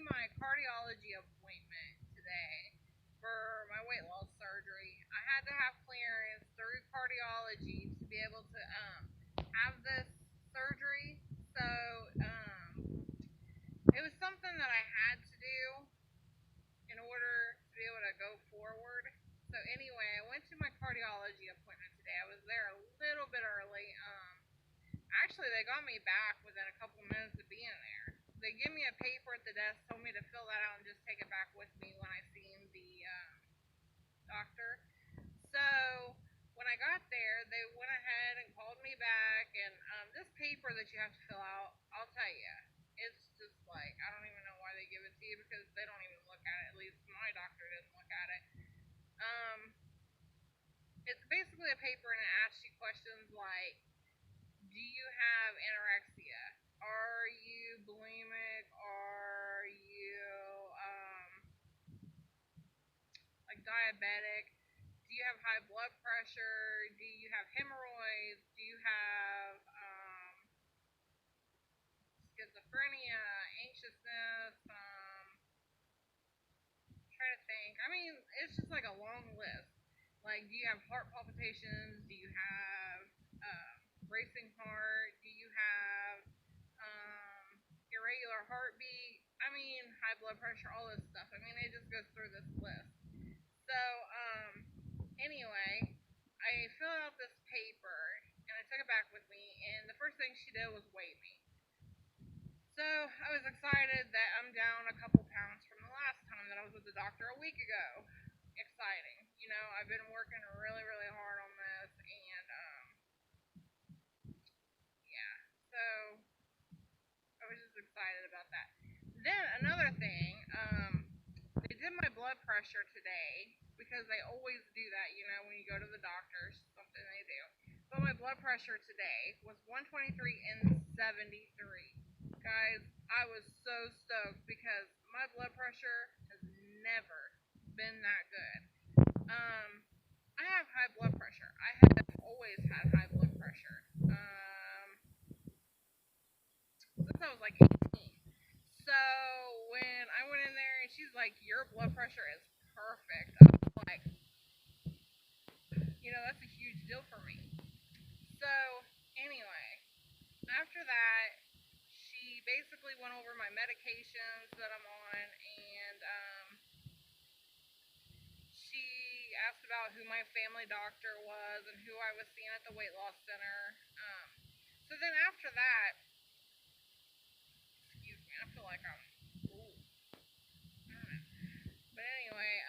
my cardiology appointment today for my weight loss surgery. I had to have clearance through cardiology to be able to have this surgery. So it was something that I had to do in order to be able to go forward. So anyway, I went to my cardiology appointment today. I was there a little bit early. Actually, they got me back within a couple minutes of being there. They gave me a paper at the desk, told me to fill that out and just take it back with me when I seen the doctor. So when I got there, they went ahead and called me back. And this paper that you have to fill out, I'll tell you, it's just like, I don't even know why they give it to you because they don't even look at it. At least my doctor didn't look at it. Um, it's basically a paper and it asks you questions like, do you have anorexia? Are you bulimic? Are you like diabetic? Do you have high blood pressure? Do you have hemorrhoids? Do you have schizophrenia, anxiousness? Trying to think. I mean, it's just like a long list. Like, do you have heart palpitations? Do you have racing heart? Do you have irregular heartbeat? I mean, high blood pressure, all this stuff. I mean, it just goes through this list. So, anyway, I filled out this paper and I took it back with me. And the first thing she did was weigh me. So I was excited that I'm down a couple pounds from the last time that I was with the doctor a week ago. Exciting. You know, I've been working really, really hard on this, and yeah. So I was just excited about that. Then another thing, they did my blood pressure today because they always do that. You know, when you go to the doctors, something they do. But my blood pressure today was 123 and 73. Guys, I was so stoked because my blood pressure has never been that good. I have high blood pressure. I have always had high blood pressure. Since I was like 18. So when I went in there and she's like, your blood pressure is perfect. I was like, you know, that's a huge deal for me. So anyway, after that, she basically went over my medications that I'm on, and she asked about who my family doctor was and who I was seeing at the weight loss center. So then after that, excuse me, I feel like I'm, ooh, I don't know. But anyway,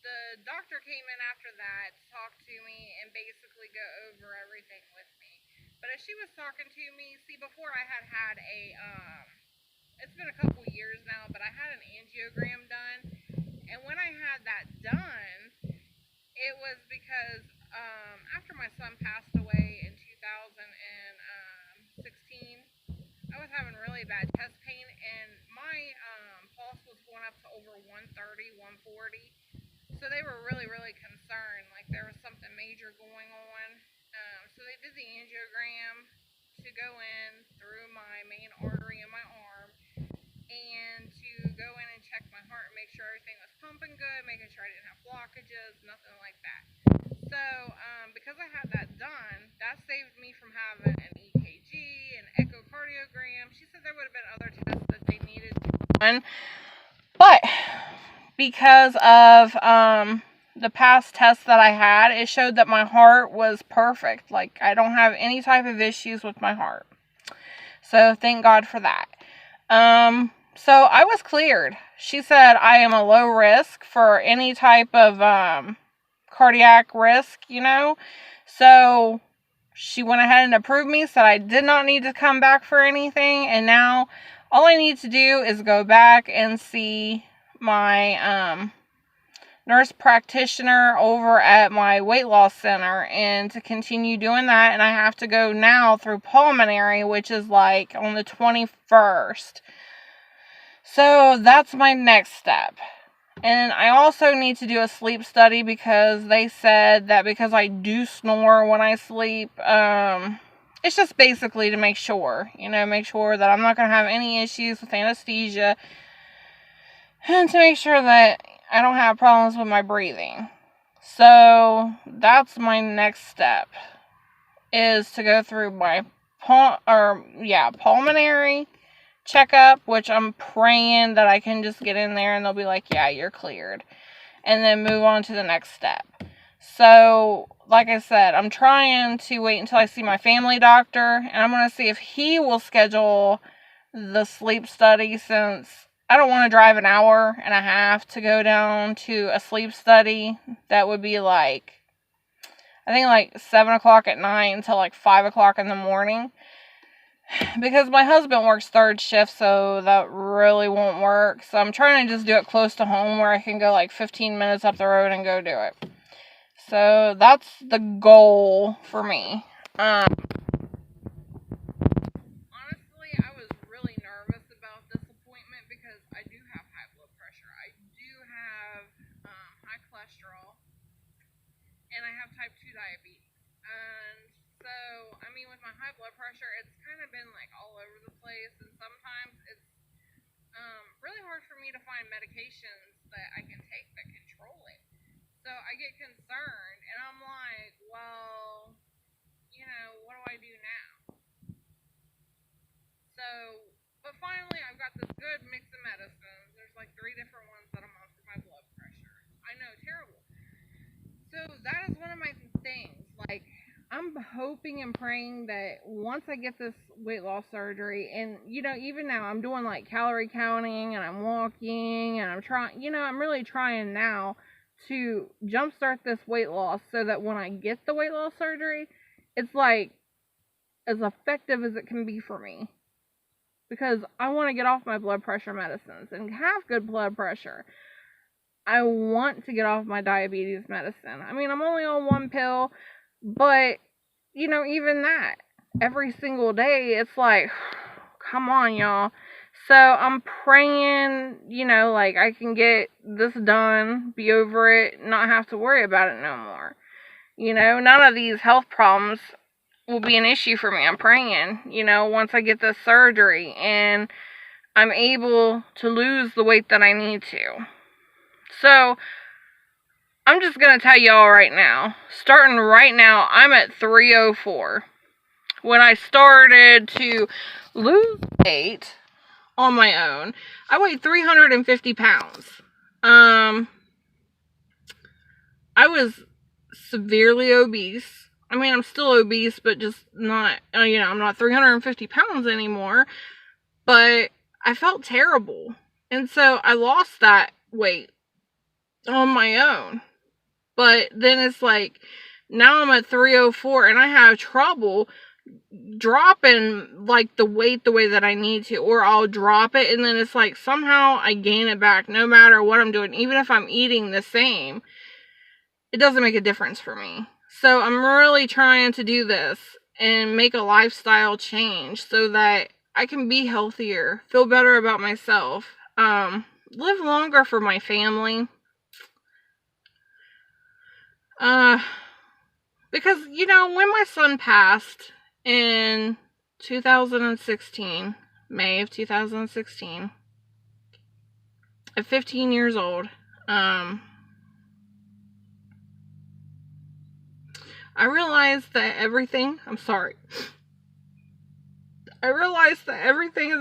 the doctor came in after that to talk to me and basically go over everything with me. But as she was talking to me, see, before I had a, it's been a couple years now, but I had an angiogram done. And when I had that done, it was because after my son passed away in 2016, I was having really bad chest pain, and my pulse was going up to over 130, 140. So they were really, really concerned, like there was something major going on. So they did the angiogram to go in through my main artery in my arm and to go in and check my heart and make sure everything was pumping good, making sure I didn't have blockages, nothing like that. So because I had that done, that saved me from having an EKG, an echocardiogram. She said there would have been other tests that they needed to run, but because of the past tests that I had, it showed that my heart was perfect. Like, I don't have any type of issues with my heart. So thank God for that. So I was cleared. She said I am a low risk for any type of cardiac risk, you know. So she went ahead and approved me, said I did not need to come back for anything, and now all I need to do is go back and see my nurse practitioner over at my weight loss center, and to continue doing that, and I have to go now through pulmonary, which is like on the 21st. So that's my next step. And I also need to do a sleep study because they said that because I do snore when I sleep, it's just basically to make sure, make sure that I'm not going to have any issues with anesthesia, and to make sure that I don't have problems with my breathing. So that's my next step, is to go through my pulmonary checkup, which I'm praying that I can just get in there and they'll be like, yeah, you're cleared, and then move on to the next step. So, like I said, I'm trying to wait until I see my family doctor, and I'm going to see if he will schedule the sleep study, since I don't want to drive an hour and a half to go down to a sleep study. That would be I think 7 o'clock at night until 5 o'clock in the morning. Because my husband works third shift, so that really won't work. So I'm trying to just do it close to home where I can go 15 minutes up the road and go do it. So that's the goal for me. Honestly, I was really nervous about this appointment because I do have high blood pressure. I do have high cholesterol, and I have type 2 diabetes. And so, with my high blood pressure, it's kind of been all over the place, and sometimes it's really hard for me to find medications that I can take that control it. So I get concerned, and I'm like, well, what do I do now? So, but finally, I've got this good mix of medicines. There's 3 different ones that I'm on for my blood pressure. I know, terrible. So that is one of my things. I'm hoping and praying that once I get this weight loss surgery, and even now I'm doing calorie counting, and I'm walking, and I'm trying, I'm really trying now to jumpstart this weight loss so that when I get the weight loss surgery, it's as effective as it can be for me. Because I want to get off my blood pressure medicines and have good blood pressure. I want to get off my diabetes medicine. I'm only on 1 pill, but, even that, every single day, it's come on, y'all. So I'm praying, I can get this done, be over it, not have to worry about it no more. None of these health problems will be an issue for me. I'm praying, once I get this surgery and I'm able to lose the weight that I need to. So, I'm just going to tell y'all right now, starting right now, I'm at 304. When I started to lose weight on my own, I weighed 350 pounds. I was severely obese. I'm still obese, but just not, I'm not 350 pounds anymore, but I felt terrible. And so I lost that weight on my own. But then it's now I'm at 304 and I have trouble dropping the weight the way that I need to, or I'll drop it and then it's somehow I gain it back no matter what I'm doing. Even if I'm eating the same, it doesn't make a difference for me. So I'm really trying to do this and make a lifestyle change so that I can be healthier, feel better about myself, live longer for my family. Because, when my son passed in 2016, May of 2016, at 15 years old, I realized that everything in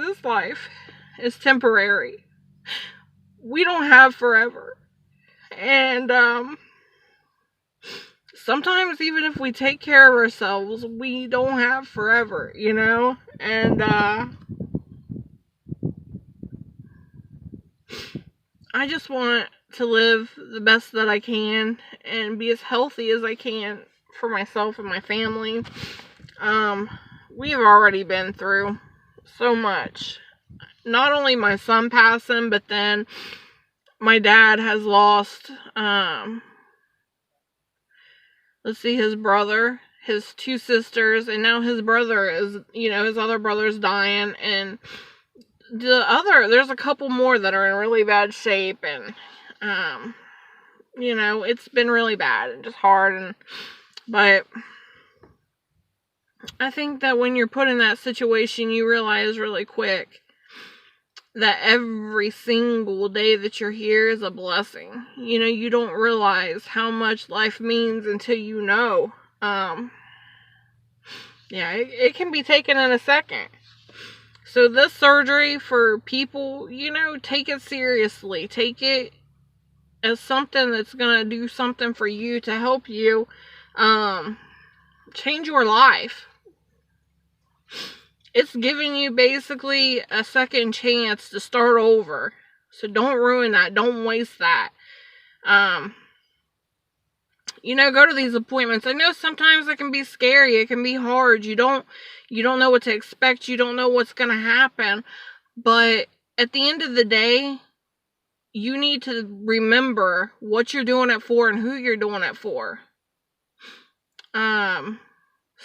this life is temporary. We don't have forever. And, sometimes even if we take care of ourselves, we don't have forever, and, I just want to live the best that I can and be as healthy as I can for myself and my family. We've already been through so much. Not only my son passing, but then my dad has lost, his brother, his 2 sisters, and now his brother is, his other brother's dying, and there's a couple more that are in really bad shape, and, it's been really bad and just hard, but I think that when you're put in that situation, you realize really quick that every single day that you're here is a blessing. You know, you don't realize how much life means until you know. Yeah, it can be taken in a second. So this surgery, for people, you know, take it seriously. Take it as something that's going to do something for you to help you change your life. It's giving you basically a second chance to start over. So don't ruin that. Don't waste that. You know, go to these appointments. I know sometimes it can be scary. It can be hard. You don't know what to expect. You don't know what's going to happen. But at the end of the day, you need to remember what you're doing it for and who you're doing it for.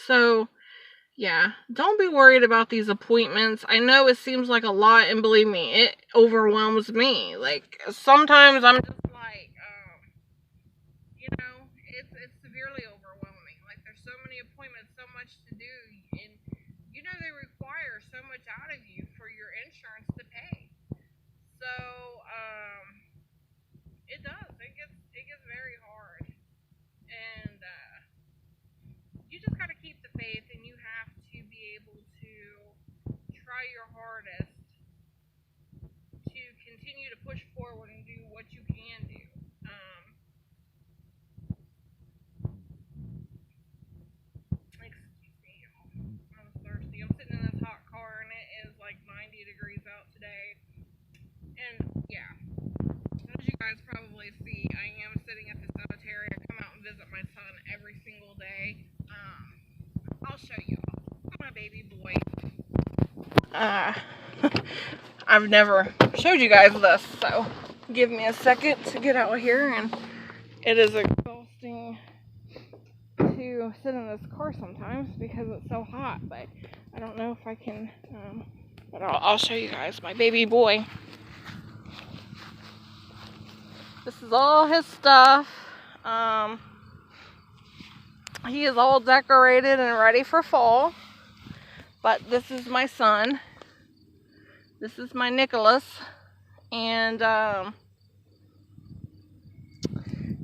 So yeah, don't be worried about these appointments. I know it seems like a lot, and believe me, it overwhelms me. Like, sometimes I'm just like, you know, it's severely overwhelming. Like, there's so many appointments, so much to do, and you know they require so much out of you for your insurance to pay. So, it does. It gets very hard, and you just got to keep the faith, and you have to be able to try your hardest to continue to push forward and do what you can do. Excuse me, I'm thirsty. I'm sitting in this hot car, and it is like 90 degrees out today. And yeah, as you guys probably see, I am sitting at the cemetery. I come out and visit my son every single day. I'll show you. My baby boy. I've never showed you guys this, so give me a second to get out here. And it is exhausting to sit in this car sometimes because it's so hot, but I don't know if I can, but I'll show you guys my baby boy. This is all his stuff. He is all decorated and ready for fall, but this is my son. This is my Nicholas, and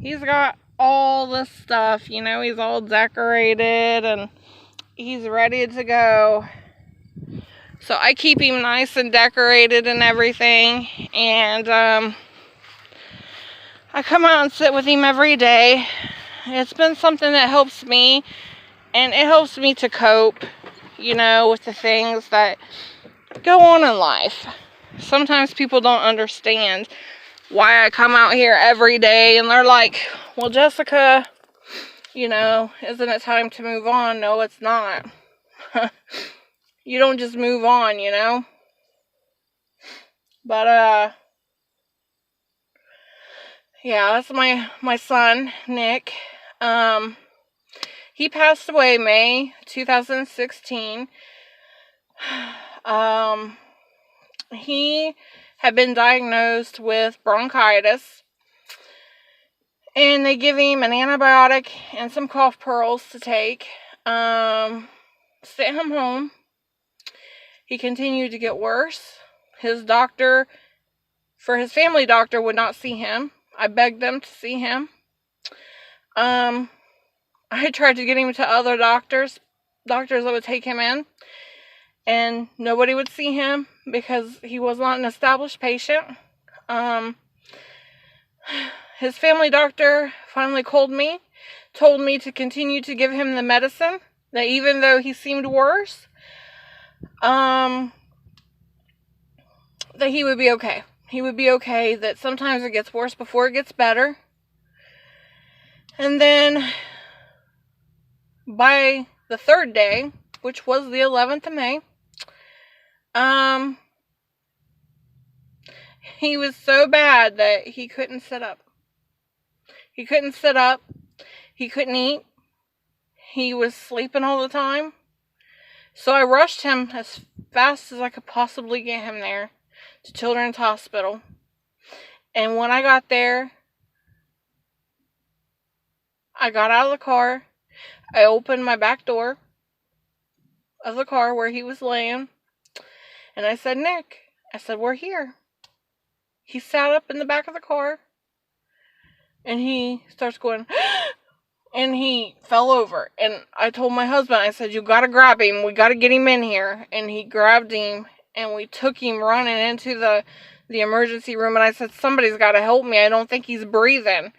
he's got all this stuff, you know, he's all decorated and he's ready to go. So I keep him nice and decorated and everything, and I come out and sit with him every day. It's been something that helps me, and it helps me to cope, you know, with the things that go on in life. Sometimes people don't understand why I come out here every day, and they're like, well, Jessica, you know, isn't it time to move on? No, it's not. You don't just move on, you know. But yeah, that's my son, Nick. He passed away May 2016. He had been diagnosed with bronchitis, and they give him an antibiotic and some cough pearls to take. Sent him home. He continued to get worse. His doctor, for his family doctor, would not see him. I begged them to see him. I tried to get him to other doctors that would take him in, and nobody would see him because he was not an established patient. His family doctor finally called me, told me to continue to give him the medicine, that even though he seemed worse, that he would be okay. He would be okay, that sometimes it gets worse before it gets better. And then by the third day, which was the 11th of May, he was so bad that he couldn't sit up. He couldn't sit up. He couldn't eat. He was sleeping all the time. So I rushed him as fast as I could possibly get him there to Children's Hospital. And when I got there, I got out of the car. I opened my back door. of the car where he was laying. And I said, Nick, I said, we're here. He sat up in the back of the car. And he starts going, and he fell over. And I told my husband, I said, you gotta grab him. We gotta get him in here. And he grabbed him, and we took him running into the emergency room. And I said, somebody's gotta help me. I don't think he's breathing.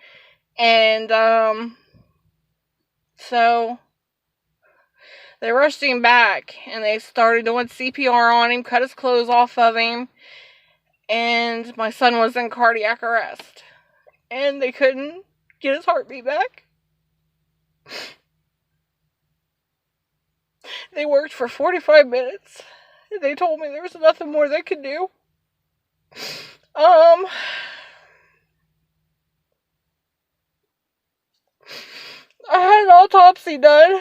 And, so they rushed him back, and they started doing CPR on him, cut his clothes off of him. And my son was in cardiac arrest. And they couldn't get his heartbeat back. They worked for 45 minutes. They told me there was nothing more they could do. I had an autopsy done,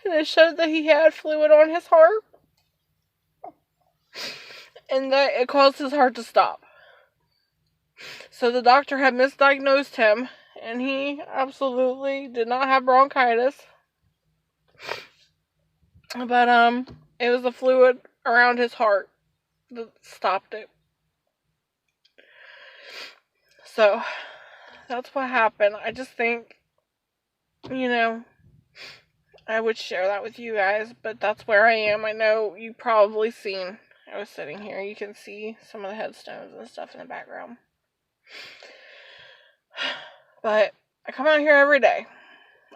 and it showed that he had fluid on his heart, and that it caused his heart to stop. So the doctor had misdiagnosed him, and he absolutely did not have bronchitis. But, it was the fluid around his heart that stopped it. So, that's what happened. I just think, I would share that with you guys, but that's where I am. I know you've probably seen, I was sitting here, you can see some of the headstones and stuff in the background. But I come out here every day.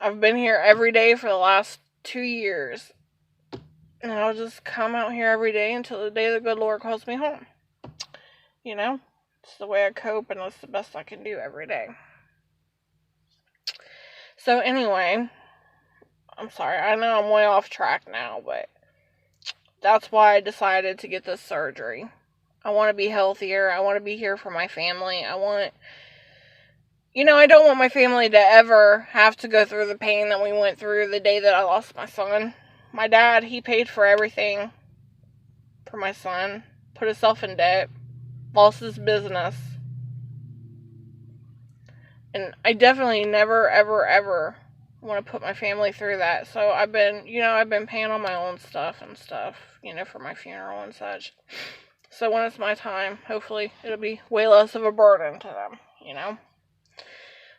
I've been here every day for the last 2 years. And I'll just come out here every day until the day the good Lord calls me home. It's the way I cope, and it's the best I can do every day. So anyway, I'm sorry, I know I'm way off track now, but that's why I decided to get this surgery. I want to be healthier. I want to be here for my family. I don't want my family to ever have to go through the pain that we went through the day that I lost my son. My dad, he paid for everything for my son, put himself in debt, lost his business. And I definitely never, ever, ever want to put my family through that. So I've been paying on my own stuff, for my funeral and such. So when it's my time, hopefully it'll be way less of a burden to them,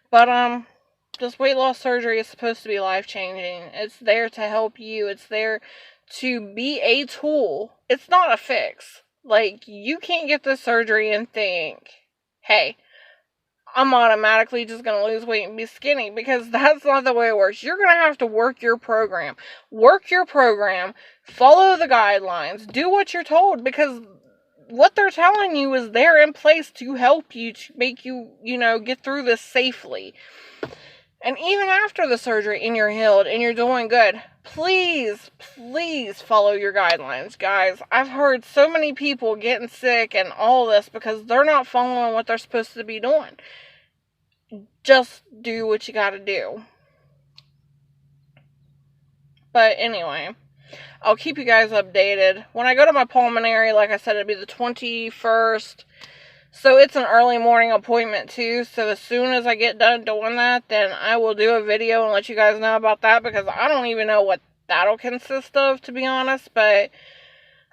But, this weight loss surgery is supposed to be life-changing. It's there to help you. It's there to be a tool. It's not a fix. You can't get this surgery and think, hey, I'm automatically just going to lose weight and be skinny, because that's not the way it works. You're going to have to work your program. Follow the guidelines. Do what you're told, because what they're telling you is there in place to help you, to make you, get through this safely. And even after the surgery and you're healed and you're doing good, please, please follow your guidelines, guys. I've heard so many people getting sick and all this because they're not following what they're supposed to be doing. Just do what you gotta do. But anyway, I'll keep you guys updated. When I go to my pulmonary, like I said, it'll be the 21st. So it's an early morning appointment too. So as soon as I get done doing that, then I will do a video and let you guys know about that, because I don't even know what that'll consist of, to be honest. But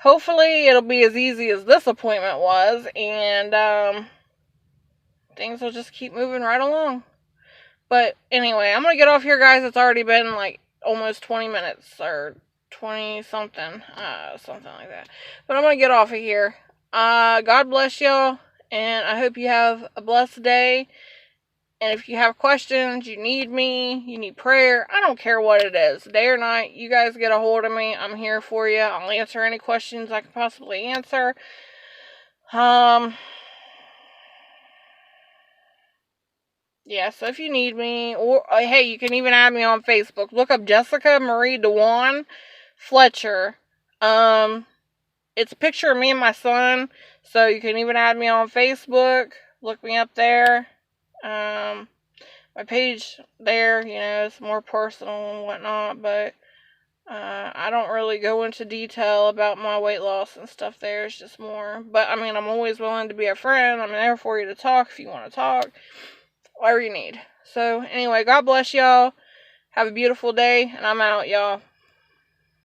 hopefully it'll be as easy as this appointment was, and things will just keep moving right along. But anyway, I'm going to get off here, guys. It's already been almost 20 minutes, or 20 something, something like that. But I'm going to get off of here. God bless y'all. And I hope you have a blessed day. And if you have questions, you need me, you need prayer, I don't care what it is, day or night, you guys get a hold of me. I'm here for you. I'll answer any questions I can possibly answer. Yeah, so if you need me, or hey, you can even add me on Facebook. Look up Jessica Marie Dewan Fletcher. It's a picture of me and my son, so you can even add me on Facebook. Look me up there. My page there, it's more personal and whatnot, but I don't really go into detail about my weight loss and stuff there. It's just more, but I'm always willing to be a friend. I'm there for you to talk if you want to talk, whatever you need. So anyway, God bless y'all. Have a beautiful day, and I'm out, y'all.